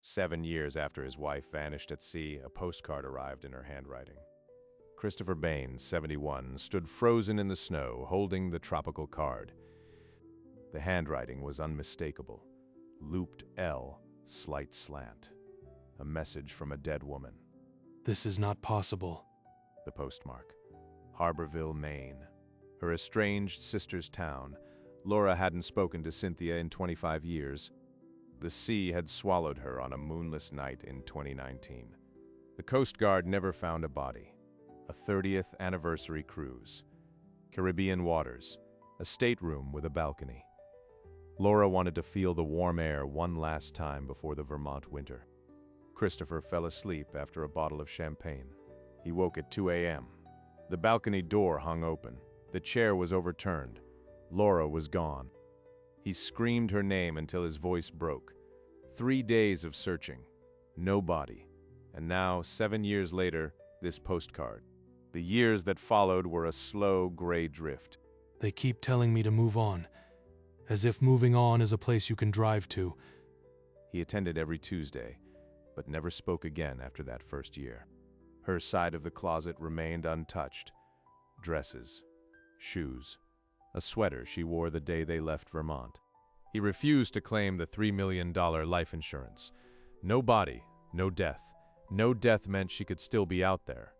7 years after his wife vanished at sea, a postcard arrived in her handwriting. Christopher Bain, 71, stood frozen in the snow, holding the tropical card. The handwriting was unmistakable. Looped L, slight slant. A message from a dead woman. This is not possible. The postmark. Harborville, Maine. Her estranged sister's town. Laura hadn't spoken to Cynthia in 25 years. The sea had swallowed her on a moonless night in 2019. The Coast Guard never found a body. A 30th anniversary cruise. Caribbean waters. A stateroom with a balcony. Laura wanted to feel the warm air one last time before the Vermont winter. Christopher fell asleep after a bottle of champagne. He woke at 2 a.m. The balcony door hung open. The chair was overturned. Laura was gone. He screamed her name until his voice broke. 3 days of searching. No body. And now, 7 years later, this postcard. The years that followed were a slow gray drift. They keep telling me to move on, as if moving on is a place you can drive to. He attended every Tuesday, but never spoke again after that first year. Her side of the closet remained untouched. Dresses, shoes, a sweater she wore the day they left Vermont. He refused to claim the $3 million life insurance. No body, no death. No death meant she could still be out there.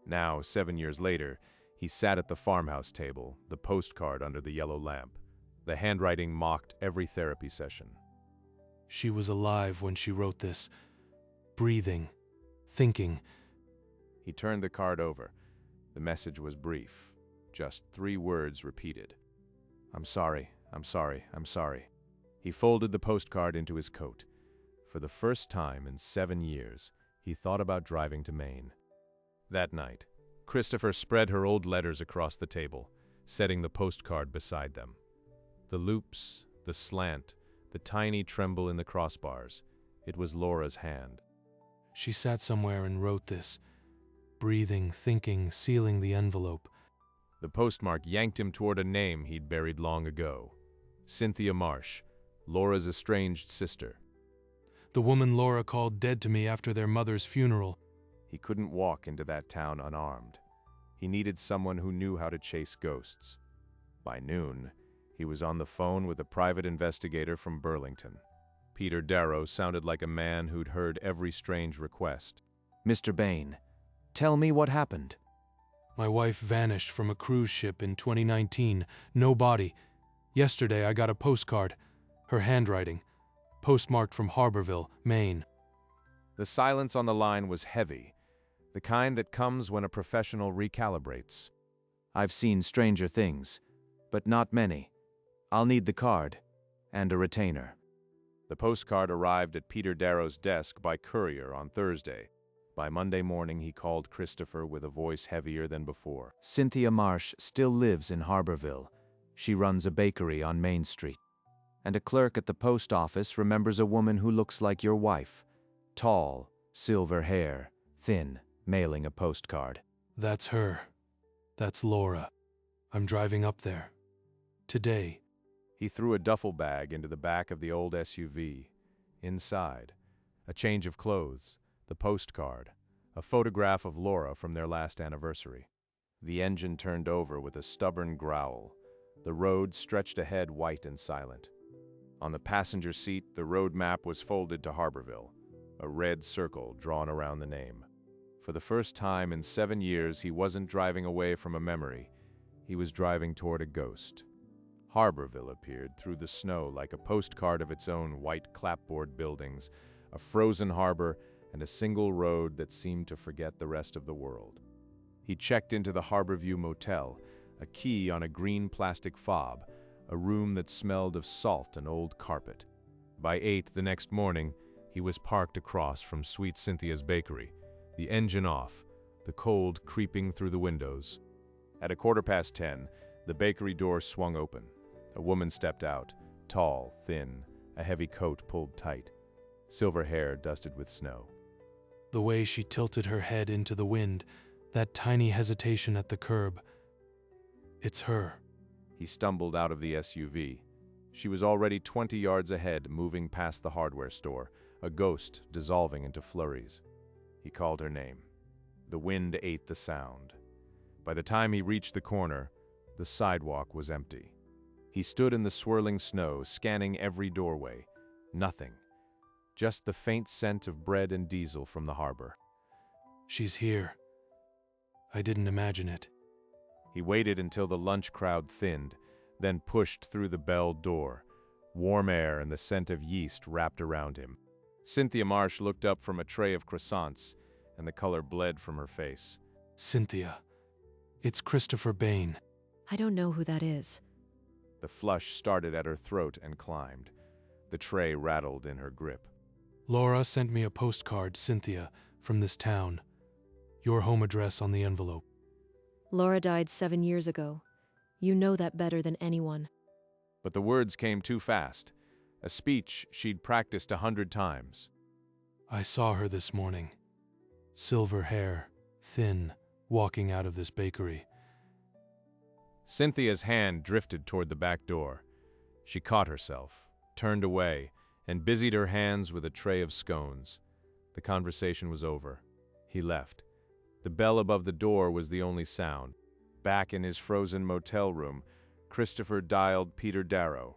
Now, 7 years later, he sat at the farmhouse table, the postcard under the yellow lamp. The handwriting mocked every therapy session. She was alive when she wrote this. Breathing. Thinking. He turned the card over. The message was brief. Just 3 words repeated. I'm sorry, I'm sorry, I'm sorry. He folded the postcard into his coat. For the first time in 7 years, he thought about driving to Maine. That night, Christopher spread her old letters across the table, setting the postcard beside them. The loops, the slant, the tiny tremble in the crossbars. It was Laura's hand. She sat somewhere and wrote this. Breathing, thinking, sealing the envelope. The postmark yanked him toward a name he'd buried long ago. Cynthia Marsh, Laura's estranged sister. The woman Laura called dead to me after their mother's funeral. He couldn't walk into that town unarmed. He needed someone who knew how to chase ghosts. By noon, he was on the phone with a private investigator from Burlington. Peter Darrow sounded like a man who'd heard every strange request. Mr. Bain, tell me what happened. My wife vanished from a cruise ship in 2019. No body. Yesterday I got a postcard. Her handwriting. Postmarked from Harborville, Maine. The silence on the line was heavy, the kind that comes when a professional recalibrates. I've seen stranger things, but not many. I'll need the card and a retainer. The postcard arrived at Peter Darrow's desk by courier on Thursday. By Monday morning, he called Christopher with a voice heavier than before. Cynthia Marsh still lives in Harborville. She runs a bakery on Main Street. And a clerk at the post office remembers a woman who looks like your wife. Tall, silver hair, thin, mailing a postcard. That's her. That's Laura. I'm driving up there. Today. He threw a duffel bag into the back of the old SUV. Inside, a change of clothes, the postcard, a photograph of Laura from their last anniversary. The engine turned over with a stubborn growl. The road stretched ahead white and silent. On the passenger seat, the road map was folded to Harborville, a red circle drawn around the name. For the first time in 7 years, he wasn't driving away from a memory. He was driving toward a ghost. Harborville appeared through the snow like a postcard of its own, white clapboard buildings, a frozen harbor, and a single road that seemed to forget the rest of the world. He checked into the Harborview Motel, a key on a green plastic fob, a room that smelled of salt and old carpet. By 8 the next morning, he was parked across from Sweet Cynthia's bakery, the engine off, the cold creeping through the windows. At 10:15, the bakery door swung open. A woman stepped out, tall, thin, a heavy coat pulled tight, silver hair dusted with snow. The way she tilted her head into the wind, that tiny hesitation at the curb. It's her. He stumbled out of the SUV. She was already 20 yards ahead, moving past the hardware store, a ghost dissolving into flurries. He called her name. The wind ate the sound. By the time he reached the corner, the sidewalk was empty. He stood in the swirling snow, scanning every doorway. Nothing. Just the faint scent of bread and diesel from the harbor. She's here. I didn't imagine it. He waited until the lunch crowd thinned, then pushed through the bell door. Warm air and the scent of yeast wrapped around him. Cynthia Marsh looked up from a tray of croissants, and the color bled from her face. Cynthia, it's Christopher Bain. I don't know who that is. The flush started at her throat and climbed. The tray rattled in her grip. Laura sent me a postcard, Cynthia, from this town. Your home address on the envelope. Laura died 7 years ago. You know that better than anyone. But the words came too fast. A speech she'd practiced 100 times. I saw her this morning. Silver hair, thin, walking out of this bakery. Cynthia's hand drifted toward the back door. She caught herself, turned away, and busied her hands with a tray of scones. The conversation was over. He left. The bell above the door was the only sound. Back in his frozen motel room, Christopher dialed Peter Darrow.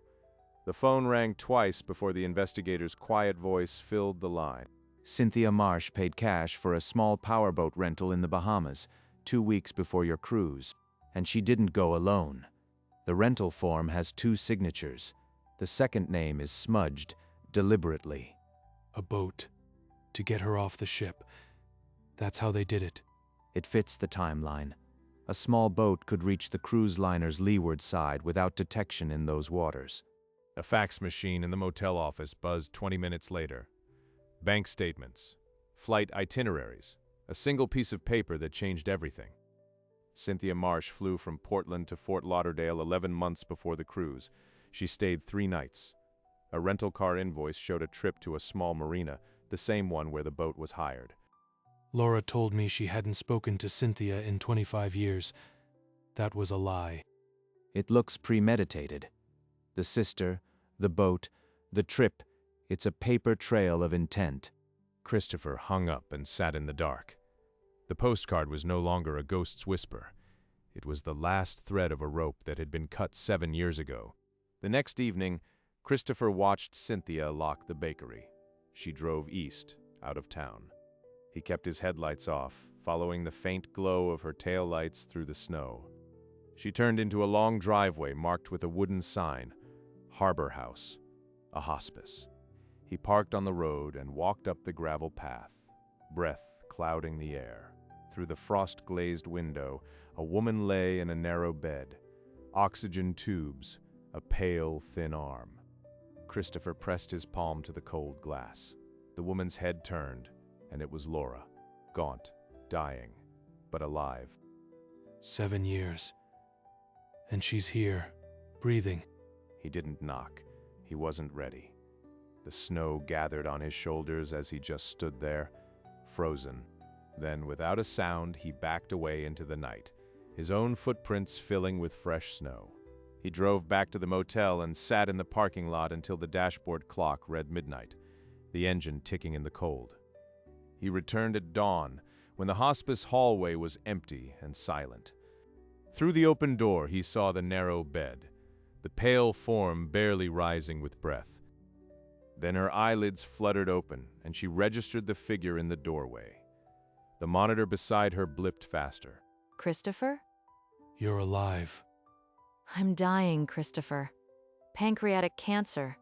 The phone rang twice before the investigator's quiet voice filled the line. Cynthia Marsh paid cash for a small powerboat rental in the Bahamas 2 weeks before your cruise, and she didn't go alone. The rental form has 2 signatures. The second name is smudged deliberately. A boat. To get her off the ship. That's how they did it. It fits the timeline. A small boat could reach the cruise liner's leeward side without detection in those waters. A fax machine in the motel office buzzed 20 minutes later. Bank statements, flight itineraries, a single piece of paper that changed everything. Cynthia Marsh flew from Portland to Fort Lauderdale 11 months before the cruise. She stayed 3 nights. A rental car invoice showed a trip to a small marina, the same one where the boat was hired. Laura told me she hadn't spoken to Cynthia in 25 years. That was a lie. It looks premeditated. The sister, the boat, the trip, it's a paper trail of intent. Christopher hung up and sat in the dark. The postcard was no longer a ghost's whisper. It was the last thread of a rope that had been cut 7 years ago. The next evening, Christopher watched Cynthia lock the bakery. She drove east, out of town. He kept his headlights off, following the faint glow of her taillights through the snow. She turned into a long driveway marked with a wooden sign, Harbor House, a hospice. He parked on the road and walked up the gravel path, breath clouding the air. Through the frost-glazed window, a woman lay in a narrow bed, oxygen tubes, a pale, thin arm. Christopher pressed his palm to the cold glass. The woman's head turned, and it was Laura, gaunt, dying, but alive. 7 years. And she's here, breathing. He didn't knock. He wasn't ready. The snow gathered on his shoulders as he just stood there, frozen. Then, without a sound, he backed away into the night, his own footprints filling with fresh snow. He drove back to the motel and sat in the parking lot until the dashboard clock read midnight, the engine ticking in the cold. He returned at dawn, when the hospice hallway was empty and silent. Through the open door, he saw the narrow bed, the pale form barely rising with breath. Then her eyelids fluttered open, and she registered the figure in the doorway. The monitor beside her blipped faster. Christopher? You're alive. I'm dying, Christopher. Pancreatic cancer.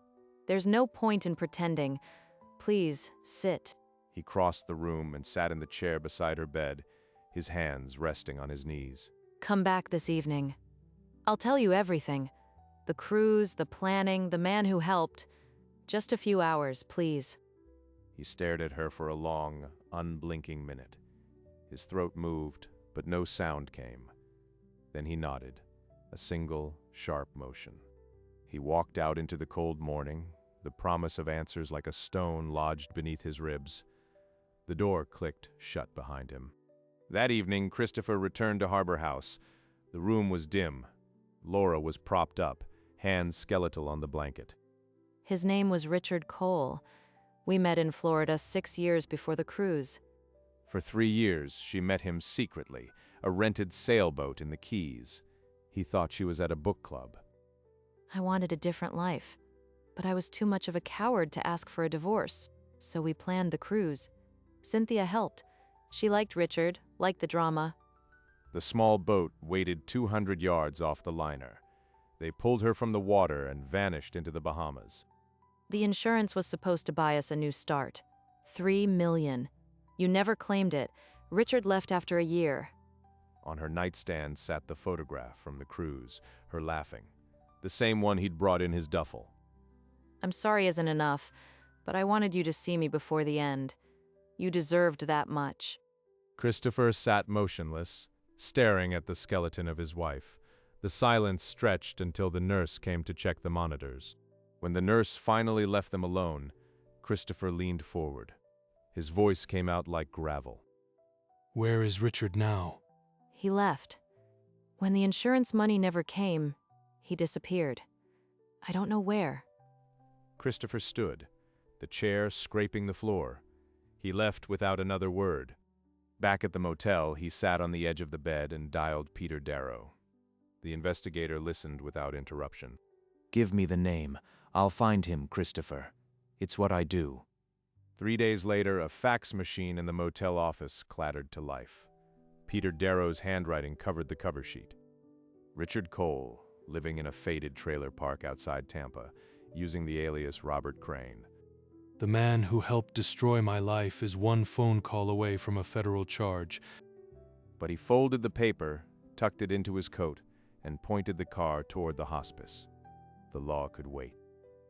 There's no point in pretending. Please, sit. He crossed the room and sat in the chair beside her bed, his hands resting on his knees. Come back this evening. I'll tell you everything. The cruise, the planning, the man who helped. Just a few hours, please. He stared at her for a long, unblinking minute. His throat moved, but no sound came. Then he nodded, a single, sharp motion. He walked out into the cold morning, the promise of answers like a stone lodged beneath his ribs. The door clicked shut behind him. That evening, Christopher returned to Harbor House. The room was dim. Laura was propped up, hands skeletal on the blanket. His name was Richard Cole. We met in Florida 6 years before the cruise. For 3 years, she met him secretly, a rented sailboat in the Keys. He thought she was at a book club. I wanted a different life, but I was too much of a coward to ask for a divorce, so we planned the cruise. Cynthia helped. She liked Richard, liked the drama. The small boat waited 200 yards off the liner. They pulled her from the water and vanished into the Bahamas. The insurance was supposed to buy us a new start. $3 million. You never claimed it. Richard left after a year. On her nightstand sat the photograph from the cruise, her laughing. The same one he'd brought in his duffel. I'm sorry isn't enough, but I wanted you to see me before the end. You deserved that much. Christopher sat motionless, staring at the skeleton of his wife. The silence stretched until the nurse came to check the monitors. When the nurse finally left them alone, Christopher leaned forward. His voice came out like gravel. Where is Richard now? He left. When the insurance money never came, he disappeared. I don't know where. Christopher stood, the chair scraping the floor. He left without another word. Back at the motel, he sat on the edge of the bed and dialed Peter Darrow. The investigator listened without interruption. Give me the name. I'll find him, Christopher. It's what I do. 3 days later, a fax machine in the motel office clattered to life. Peter Darrow's handwriting covered the cover sheet. Richard Cole, living in a faded trailer park outside Tampa, using the alias Robert Crane. The man who helped destroy my life is one phone call away from a federal charge. But he folded the paper, tucked it into his coat, and pointed the car toward the hospice. The law could wait.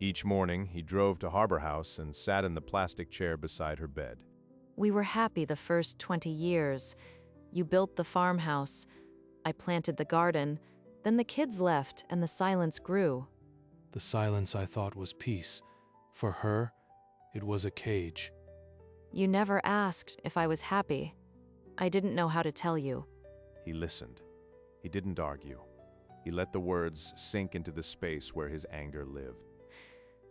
Each morning, he drove to Harbor House and sat in the plastic chair beside her bed. We were happy the first 20 years. You built the farmhouse. I planted the garden. Then the kids left and the silence grew. The silence I thought was peace. For her, it was a cage. You never asked if I was happy. I didn't know how to tell you. He listened. He didn't argue. He let the words sink into the space where his anger lived.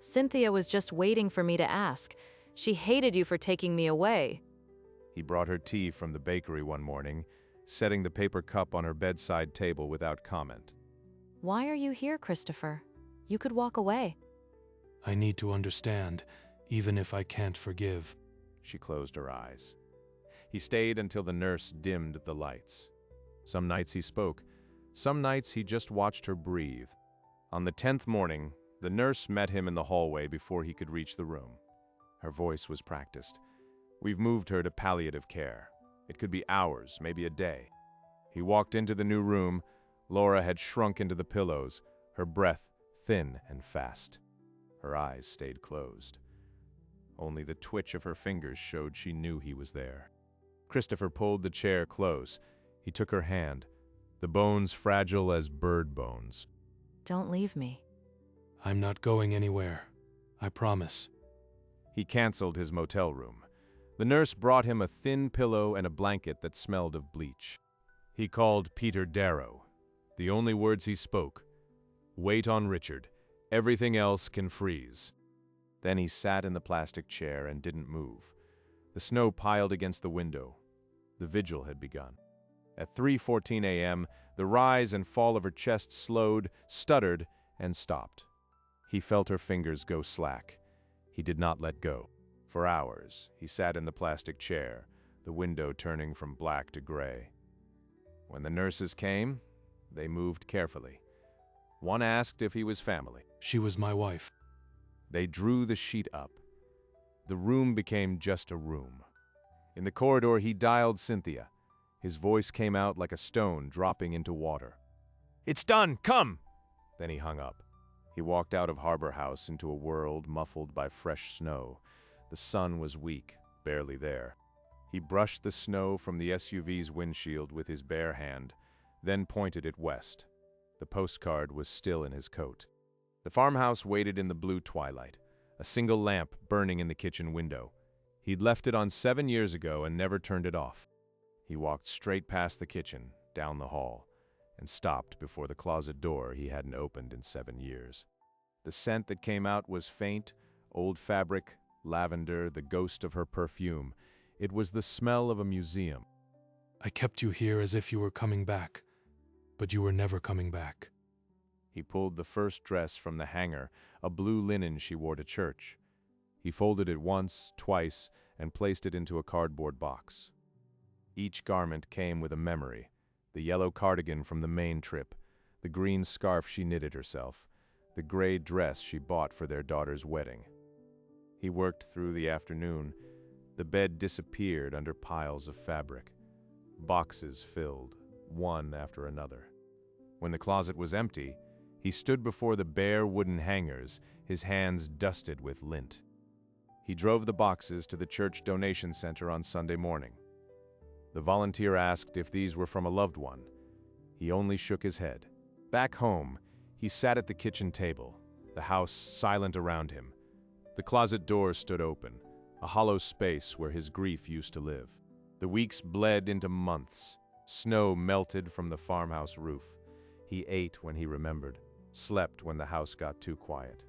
Cynthia was just waiting for me to ask. She hated you for taking me away. He brought her tea from the bakery one morning, setting the paper cup on her bedside table without comment. Why are you here, Christopher? You could walk away. I need to understand, even if I can't forgive. She closed her eyes. He stayed until the nurse dimmed the lights. Some nights he spoke. Some nights he just watched her breathe. On the 10th morning, the nurse met him in the hallway before he could reach the room. Her voice was practiced. We've moved her to palliative care. It could be hours, maybe a day. He walked into the new room. Laura had shrunk into the pillows, her breath thin and fast. Her eyes stayed closed. Only the twitch of her fingers showed she knew he was there. Christopher pulled the chair close. He took her hand, the bones fragile as bird bones. Don't leave me. I'm not going anywhere. I promise. He canceled his motel room. The nurse brought him a thin pillow and a blanket that smelled of bleach. He called Peter Darrow. The only words he spoke: "Wait on Richard. Everything else can freeze." Then he sat in the plastic chair and didn't move. The snow piled against the window. The vigil had begun. At 3:14 a.m., the rise and fall of her chest slowed, stuttered, and stopped. He felt her fingers go slack. He did not let go. For hours, he sat in the plastic chair, the window turning from black to gray. When the nurses came, they moved carefully. One asked if he was family. She was my wife. They drew the sheet up. The room became just a room. In the corridor, he dialed Cynthia. His voice came out like a stone dropping into water. "It's done! Come!" Then he hung up. He walked out of Harbor House into a world muffled by fresh snow. The sun was weak, barely there. He brushed the snow from the SUV's windshield with his bare hand, then pointed it west. The postcard was still in his coat. The farmhouse waited in the blue twilight, a single lamp burning in the kitchen window. He'd left it on 7 years ago and never turned it off. He walked straight past the kitchen, down the hall, and stopped before the closet door he hadn't opened in 7 years. The scent that came out was faint, old fabric, lavender, the ghost of her perfume. It was the smell of a museum. I kept you here as if you were coming back, but you were never coming back. He pulled the first dress from the hanger, a blue linen she wore to church. He folded it once, twice, and placed it into a cardboard box. Each garment came with a memory: the yellow cardigan from the Maine trip, the green scarf she knitted herself, the gray dress she bought for their daughter's wedding. He worked through the afternoon. The bed disappeared under piles of fabric. Boxes filled, one after another. When the closet was empty, he stood before the bare wooden hangers, his hands dusted with lint. He drove the boxes to the church donation center on Sunday morning. The volunteer asked if these were from a loved one. He only shook his head. Back home, he sat at the kitchen table, the house silent around him. The closet door stood open, a hollow space where his grief used to live. The weeks bled into months. Snow melted from the farmhouse roof. He ate when he remembered, slept when the house got too quiet.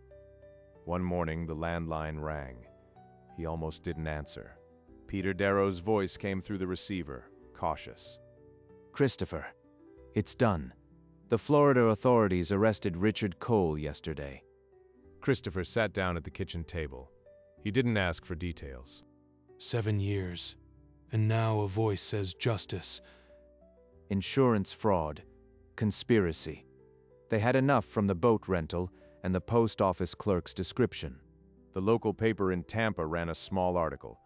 One morning, the landline rang. He almost didn't answer. Peter Darrow's voice came through the receiver, cautious. Christopher, it's done. The Florida authorities arrested Richard Cole yesterday. Christopher sat down at the kitchen table. He didn't ask for details. 7 years, and now a voice says justice. Insurance fraud, conspiracy. They had enough from the boat rental and the post office clerk's description. The local paper in Tampa ran a small article.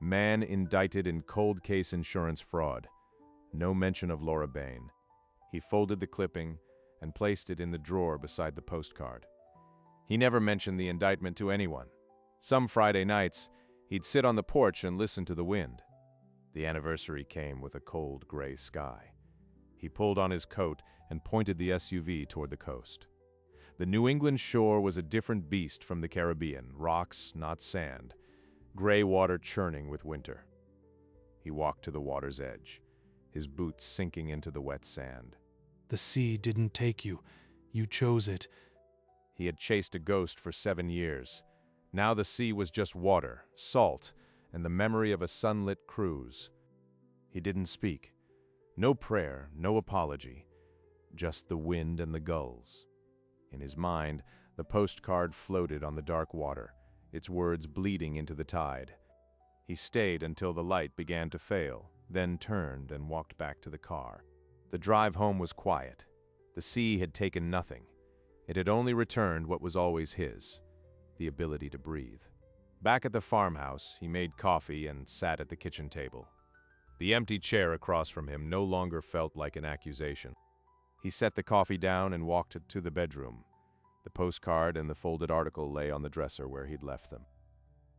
Man indicted in cold case insurance fraud. No mention of Laura Bain. He folded the clipping and placed it in the drawer beside the postcard. He never mentioned the indictment to anyone. Some Friday nights, he'd sit on the porch and listen to the wind. The anniversary came with a cold gray sky. He pulled on his coat and pointed the SUV toward the coast. The New England shore was a different beast from the Caribbean, rocks, not sand, gray water churning with winter. He walked to the water's edge, his boots sinking into the wet sand. The sea didn't take you. You chose it. He had chased a ghost for 7 years. Now the sea was just water, salt, and the memory of a sunlit cruise. He didn't speak. No prayer, no apology. Just the wind and the gulls. In his mind, the postcard floated on the dark water, its words bleeding into the tide. He stayed until the light began to fail, then turned and walked back to the car. The drive home was quiet. The sea had taken nothing. It had only returned what was always his, the ability to breathe. Back at the farmhouse, he made coffee and sat at the kitchen table. The empty chair across from him no longer felt like an accusation. He set the coffee down and walked to the bedroom. The postcard and the folded article lay on the dresser where he'd left them.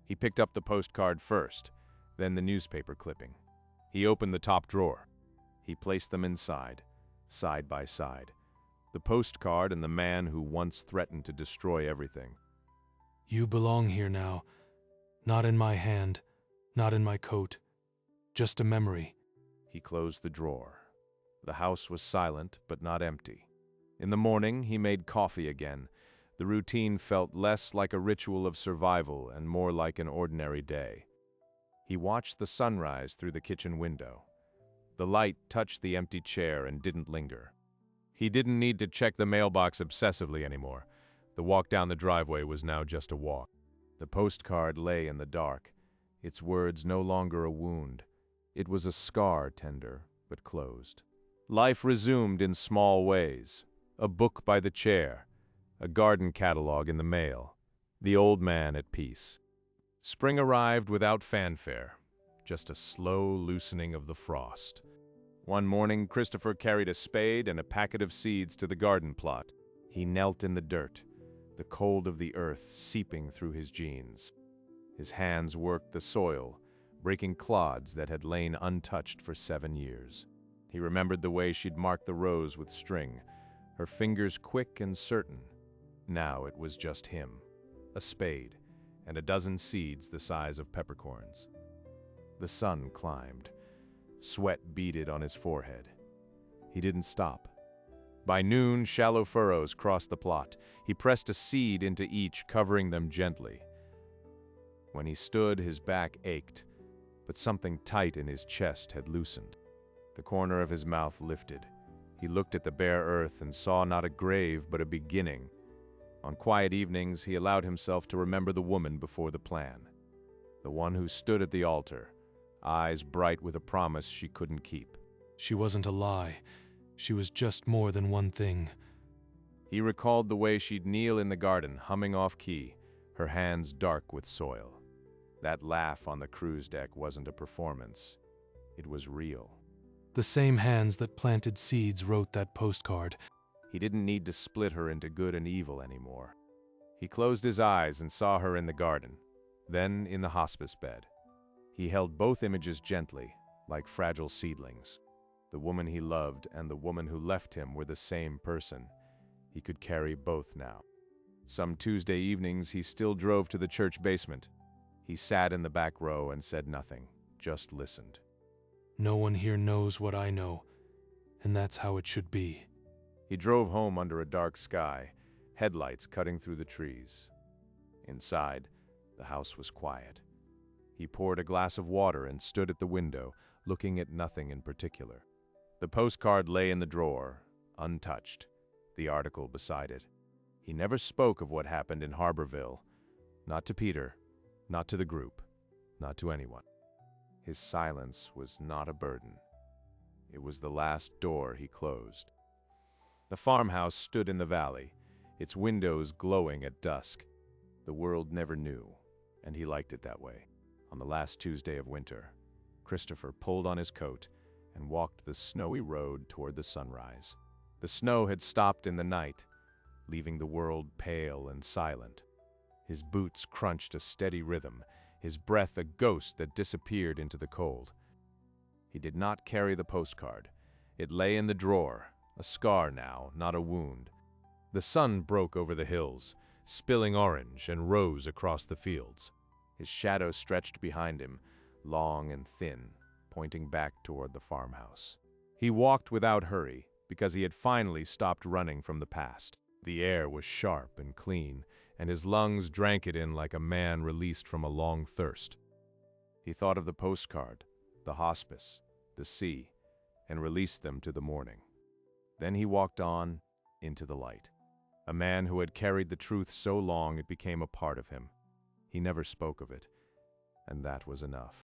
He picked up the postcard first, then the newspaper clipping. He opened the top drawer. He placed them inside, side by side. The postcard and the man who once threatened to destroy everything. You belong here now. Not in my hand, not in my coat. Just a memory. He closed the drawer. The house was silent, but not empty. In the morning, he made coffee again. The routine felt less like a ritual of survival and more like an ordinary day. He watched the sunrise through the kitchen window. The light touched the empty chair and didn't linger. He didn't need to check the mailbox obsessively anymore. The walk down the driveway was now just a walk. The postcard lay in the dark, its words no longer a wound. It was a scar, tender, but closed. Life resumed in small ways. A book by the chair, a garden catalog in the mail, the old man at peace. Spring arrived without fanfare, just a slow loosening of the frost. One morning, Christopher carried a spade and a packet of seeds to the garden plot. He knelt in the dirt, the cold of the earth seeping through his jeans. His hands worked the soil, breaking clods that had lain untouched for 7 years. He remembered the way she'd marked the rows with string, her fingers quick and certain. Now it was just him, a spade, and a dozen seeds the size of peppercorns. The sun climbed. Sweat beaded on his forehead. He didn't stop. By noon, shallow furrows crossed the plot. He pressed a seed into each, covering them gently. When he stood, his back ached, but something tight in his chest had loosened. The corner of his mouth lifted. He looked at the bare earth and saw not a grave but a beginning. On quiet evenings, he allowed himself to remember the woman before the plan. The one who stood at the altar, eyes bright with a promise she couldn't keep. She wasn't a lie. She was just more than one thing. He recalled the way she'd kneel in the garden, humming off-key, her hands dark with soil. That laugh on the cruise deck wasn't a performance. It was real. The same hands that planted seeds wrote that postcard. He didn't need to split her into good and evil anymore. He closed his eyes and saw her in the garden, then in the hospice bed. He held both images gently, like fragile seedlings. The woman he loved and the woman who left him were the same person. He could carry both now. Some Tuesday evenings, he still drove to the church basement. He sat in the back row and said nothing, just listened. No one here knows what I know, and that's how it should be. He drove home under a dark sky, headlights cutting through the trees. Inside, the house was quiet. He poured a glass of water and stood at the window, looking at nothing in particular. The postcard lay in the drawer, untouched, the article beside it. He never spoke of what happened in Harborville, not to Peter, not to the group, not to anyone. His silence was not a burden. It was the last door he closed. The farmhouse stood in the valley, its windows glowing at dusk. The world never knew, and he liked it that way. On the last Tuesday of winter, Christopher pulled on his coat and walked the snowy road toward the sunrise. The snow had stopped in the night, leaving the world pale and silent. His boots crunched a steady rhythm, his breath a ghost that disappeared into the cold. He did not carry the postcard. It lay in the drawer, a scar now, not a wound. The sun broke over the hills, spilling orange, and rose across the fields. His shadow stretched behind him, long and thin, pointing back toward the farmhouse. He walked without hurry, because he had finally stopped running from the past. The air was sharp and clean, and his lungs drank it in like a man released from a long thirst. He thought of the postcard, the hospice, the sea, and released them to the morning. Then he walked on into the light. A man who had carried the truth so long it became a part of him. He never spoke of it, and that was enough.